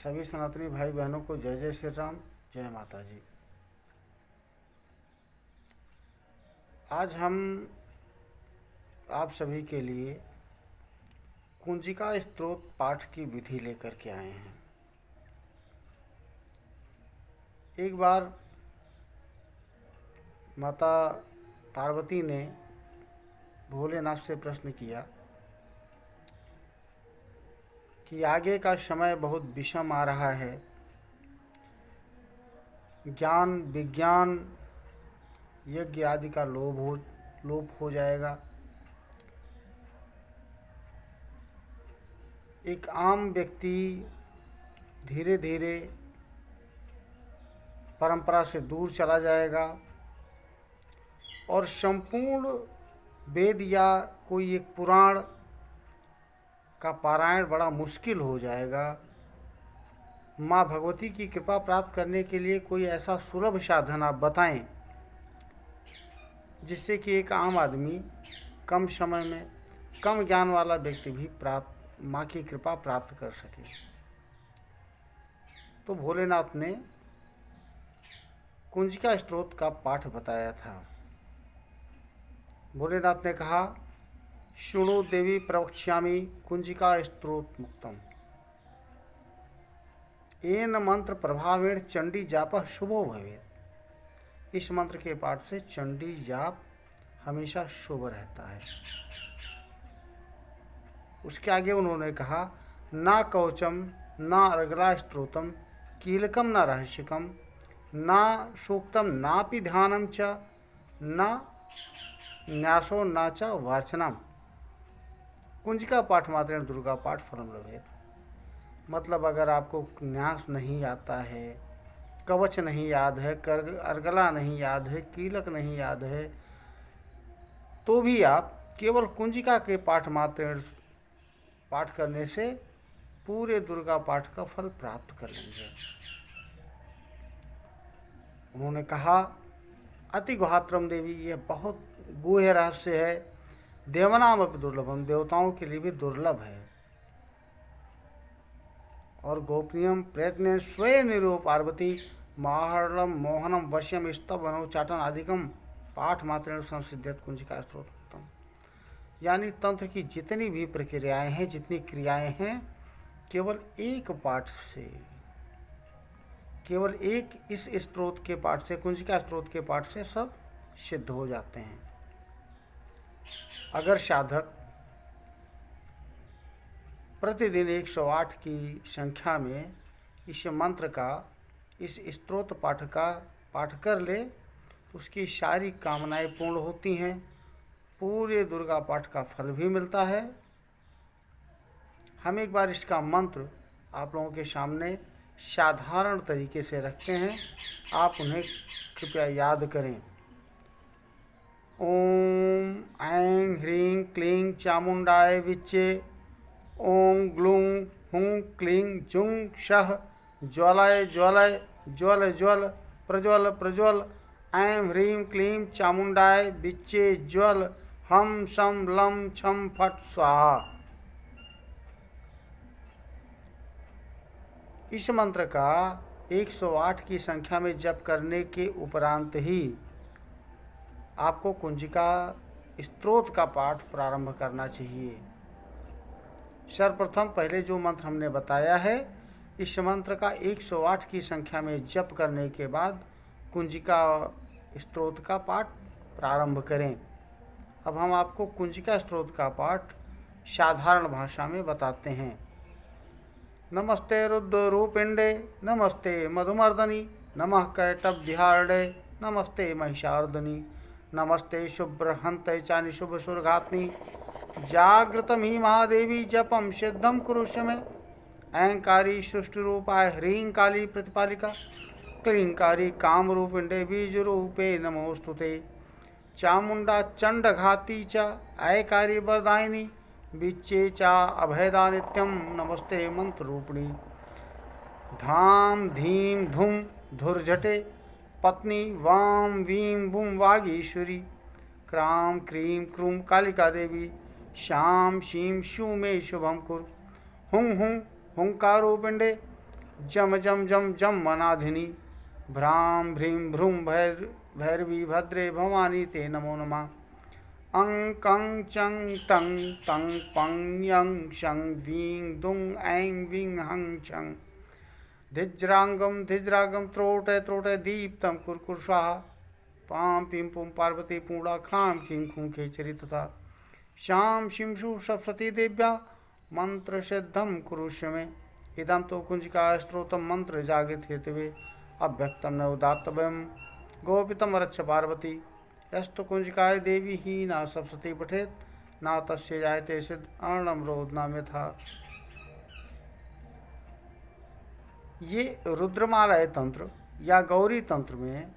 सभी सनातनी भाई बहनों को जय जय श्री राम, जय माता जी। आज हम आप सभी के लिए कुंजिका स्तोत्र पाठ की विधि लेकर के आए हैं। एक बार माता पार्वती ने भोलेनाथ से प्रश्न किया कि आगे का समय बहुत विषम आ रहा है, ज्ञान विज्ञान यज्ञ आदि का लोप हो जाएगा। एक आम व्यक्ति धीरे धीरे परंपरा से दूर चला जाएगा और संपूर्ण वेद या कोई एक पुराण का पारायण बड़ा मुश्किल हो जाएगा। माँ भगवती की कृपा प्राप्त करने के लिए कोई ऐसा सुलभ साधन आप बताएं जिससे कि एक आम आदमी कम समय में कम ज्ञान वाला व्यक्ति भी माँ की कृपा प्राप्त कर सके। तो भोलेनाथ ने कुंजिका स्तोत्र का पाठ बताया था। भोलेनाथ ने कहा, शृणु देवी प्रवक्ष्यामि कुंजिका स्तोत्र मुक्तम। येन मंत्र प्रभावेण चंडी जाप शुभो भवेत्। इस मंत्र के पाठ से चंडी जाप हमेशा शुभ रहता है। उसके आगे उन्होंने कहा, ना कवचम ना अर्गला स्तोत्रम कीलकम न रहस्यकम ना सूक्तम नापि ध्यानम च न न्यासो न च वार्चनम। कुंजिका पाठ मात्रेण दुर्गा पाठ फलम लभेत्। मतलब अगर आपको न्यास नहीं आता है, कवच नहीं याद है, अर्गला नहीं याद है, कीलक नहीं याद है, तो भी आप केवल कुंजिका के पाठ मात्रेण पाठ करने से पूरे दुर्गा पाठ का फल प्राप्त कर लेंगे। उन्होंने कहा, अति गुहात्रम देवी, यह बहुत गुह्य रहस्य है। देवनाम अपि दुर्लभम, देवताओं के लिए भी दुर्लभ है। और गोपनीयम प्रयत्न स्वयं निरो पार्वती माहरम मोहनम वश्यम स्तव अनुचाटन आदिकम पाठ मात्रेण संसिद्ध्यत कुंजिका स्तोत्रम। यानी तंत्र की जितनी भी प्रक्रियाएं हैं, जितनी क्रियाएं हैं, केवल एक पाठ से, केवल एक इस स्तोत्र के पाठ से, कुंजिका स्तोत्र के पाठ से सब सिद्ध हो जाते हैं। अगर साधक प्रतिदिन 108 की संख्या में इस मंत्र का, इस स्तोत्र पाठ का पाठ कर ले तो उसकी सारी कामनाएं पूर्ण होती हैं, पूरे दुर्गा पाठ का फल भी मिलता है। हम एक बार इसका मंत्र आप लोगों के सामने साधारण तरीके से रखते हैं, आप उन्हें कृपया याद करें। ओम ऐं ह्रीं क्लीं चामुंडाय विच्चे ओं ग्लूं हुं क्लीं जुं शः ज्वलय ज्वलय ज्वल ज्वल प्रज्वल प्रज्वल ऐं ह्रीं क्लीं चामुंडाय विच्चे ज्वल हम शम लम छम फट स्वाहा। इस मंत्र का 108 की संख्या में जप करने के उपरांत ही आपको कुंजिका स्तोत्र का पाठ प्रारंभ करना चाहिए। सर्वप्रथम पहले जो मंत्र हमने बताया है, इस मंत्र का 108 की संख्या में जप करने के बाद कुंजिका स्तोत्र का पाठ प्रारंभ करें। अब हम आपको कुंजिका स्तोत्र का पाठ साधारण भाषा में बताते हैं। नमस्ते रुद्ररूपिण्डे नमस्ते मधुमर्दनी नमः कैटभ्यार्डे नमस्ते महिषार्दनी नमस्ते शुभ्रहन्ते चानि शुभसुरघात्नि जागृतं हि महादेवी जपं सिद्धं कुरुष्व मे। ऐंकारी सृष्टिरूपाय ह्रीं काली प्रतिपालिका क्लींकारी कामरूपिण्डे बीजरूपे नमोस्तुते। चामुंडा चंडघाती च ऐकारी वरदायिनी विच्चे चा अभयदा नित्यं नमस्ते मंत्ररूपिणी। धाम धीम धूम धुर्झटे पत्नी वाम वीं बुं वागीश्वरी क्रां क्रीं क्रूं कालिका देवी शां शीं शू मे शुभं कुरु। हुं हुं हुंकारो पिंडे जम जम जम जम वनाधिनी भ्रां भ्रीं भ्रूं भैरवी भद्रे भवानी ते नमो नमः। अं कं चं टं तं पं यं शं वीं दुं ऐं वीं हं छं धिज्रांगं धिज्रागं त्रोटय त्रोटय दीप्तं कुर्कुर स्वाहा। पां पीं पुं पार्वती पूर्णा खां खीं खूं खेचरी तथा श्यां शिं शू सप्तती देव्या मंत्र सिद्धं कुरुष्व मे। इदं तो कुंजिका स्त्रोतं मंत्र जागृत हेतवे अभ्यक्तं न उदात्तव्यं गोपितं रक्ष पार्वती। यस्तु कुंजिकाय देवी ही न सप्तती पठेत न तस्य जायते सिद्ध अर्णम रोदनाम यथा। ये रुद्रमालय तंत्र या गौरी तंत्र में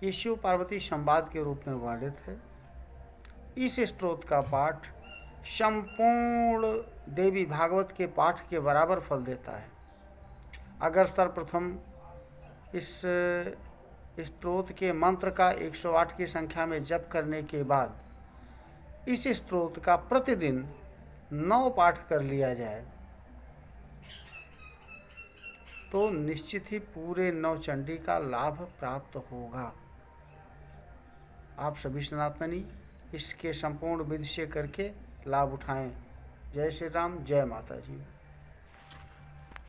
ये शिव पार्वती संवाद के रूप में वर्णित है। इस स्तोत्र का पाठ संपूर्ण देवी भागवत के पाठ के बराबर फल देता है। अगर सर्वप्रथम इस स्तोत्र के मंत्र का 108 की संख्या में जप करने के बाद इस स्तोत्र का प्रतिदिन 9 पाठ कर लिया जाए तो निश्चित ही पूरे 9 चंडी का लाभ प्राप्त होगा। आप सभी सनातनी इसके संपूर्ण विधि से करके लाभ उठाएं। जय श्री राम, जय माता जी।